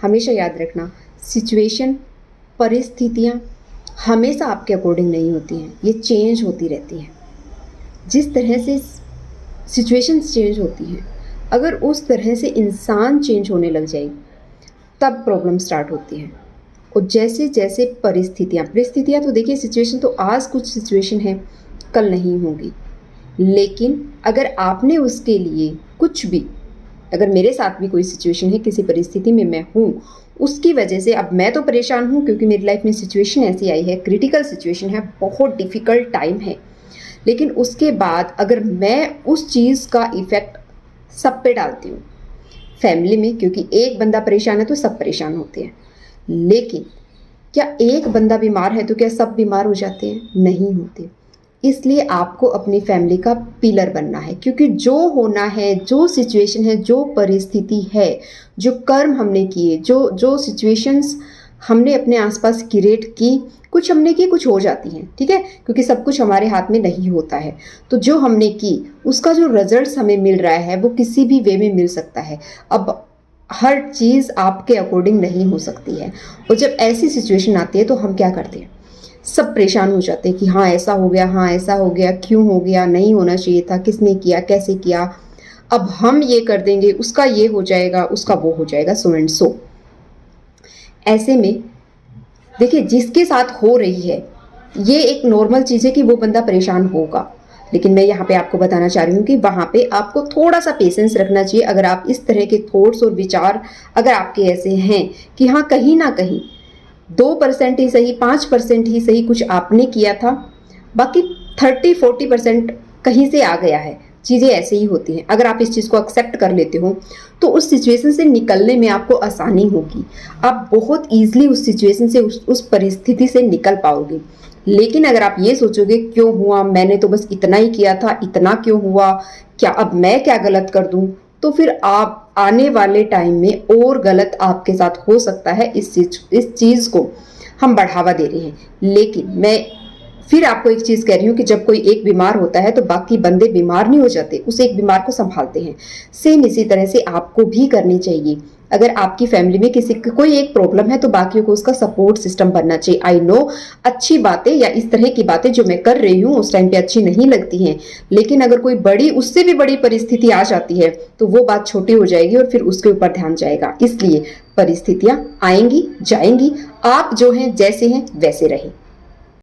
हमेशा याद रखना, सिचुएशन, परिस्थितियाँ हमेशा आपके अकॉर्डिंग नहीं होती हैं, ये चेंज होती रहती हैं। जिस तरह से सिचुएशंस चेंज होती हैं, अगर उस तरह से इंसान चेंज होने लग जाए तब प्रॉब्लम स्टार्ट होती है। और जैसे जैसे परिस्थितियाँ तो देखिए, सिचुएशन तो आज कुछ सिचुएशन है, कल नहीं होंगी, लेकिन अगर आपने उसके लिए कुछ भी, अगर मेरे साथ भी कोई सिचुएशन है, किसी परिस्थिति में मैं हूँ, उसकी वजह से अब मैं तो परेशान हूँ क्योंकि मेरी लाइफ में सिचुएशन ऐसी आई है, क्रिटिकल सिचुएशन है, बहुत डिफ़िकल्ट टाइम है, लेकिन उसके बाद अगर मैं उस चीज़ का इफ़ेक्ट सब पे डालती हूँ, फैमिली में, क्योंकि एक बंदा परेशान है तो सब परेशान होते हैं, लेकिन क्या एक बंदा बीमार है तो क्या सब बीमार हो जाते हैं? नहीं होते। इसलिए आपको अपनी फैमिली का पिलर बनना है, क्योंकि जो होना है, जो सिचुएशन है, जो परिस्थिति है, जो कर्म हमने किए, जो सिचुएशंस हमने अपने आसपास क्रिएट की, कुछ हमने की, कुछ हो जाती हैं, ठीक है, क्योंकि सब कुछ हमारे हाथ में नहीं होता है। तो जो हमने की उसका जो रिजल्ट्स हमें मिल रहा है वो किसी भी वे में मिल सकता है। अब हर चीज़ आपके अकॉर्डिंग नहीं हो सकती है, और जब ऐसी सिचुएशन आती है तो हम क्या करते हैं, सब परेशान हो जाते हैं कि हाँ ऐसा हो गया, हाँ ऐसा हो गया, क्यों हो गया, नहीं होना चाहिए था, किसने किया, कैसे किया, अब हम ये कर देंगे, उसका ये हो जाएगा, उसका वो हो जाएगा, सो एंड सो। ऐसे में देखिए, जिसके साथ हो रही है ये एक नॉर्मल चीज़ है कि वो बंदा परेशान होगा, लेकिन मैं यहाँ पे आपको बताना चाह रही हूँ कि वहाँ पे आपको थोड़ा सा पेशेंस रखना चाहिए। अगर आप इस तरह के थॉट्स और विचार अगर आपके ऐसे हैं कि हाँ कहीं ना कहीं 2% ही सही, 5% ही सही कुछ आपने किया था, बाकी 30-40% कहीं से आ गया है, चीज़ें ऐसे ही होती हैं। अगर आप इस चीज़ को एक्सेप्ट कर लेते हो तो उस सिचुएशन से निकलने में आपको आसानी होगी, आप बहुत ईजिली उस सिचुएशन से, उस परिस्थिति से निकल पाओगे। लेकिन अगर आप ये सोचोगे क्यों हुआ, मैंने तो बस इतना ही किया था, इतना क्यों हुआ, क्या अब मैं क्या गलत कर दूं, तो फिर आप आने वाले टाइम में और गलत आपके साथ हो सकता है। इस चीज़ को हम बढ़ावा दे रहे हैं। लेकिन मैं फिर आपको एक चीज़ कह रही हूँ कि जब कोई एक बीमार होता है तो बाकी बंदे बीमार नहीं हो जाते, उस एक बीमार को संभालते हैं। सेम इसी तरह से आपको भी करनी चाहिए। अगर आपकी फैमिली में किसी की कोई एक प्रॉब्लम है तो बाकियों को उसका सपोर्ट सिस्टम बनना चाहिए। आई नो अच्छी बातें या इस तरह की बातें जो मैं कर रही हूँ उस टाइम पे अच्छी नहीं लगती हैं, लेकिन अगर कोई बड़ी, उससे भी बड़ी परिस्थिति आ जाती है तो वो बात छोटी हो जाएगी और फिर उसके ऊपर ध्यान जाएगा। इसलिए परिस्थितियाँ आएंगी जाएंगी, आप जो हैं जैसे हैं वैसे रहें।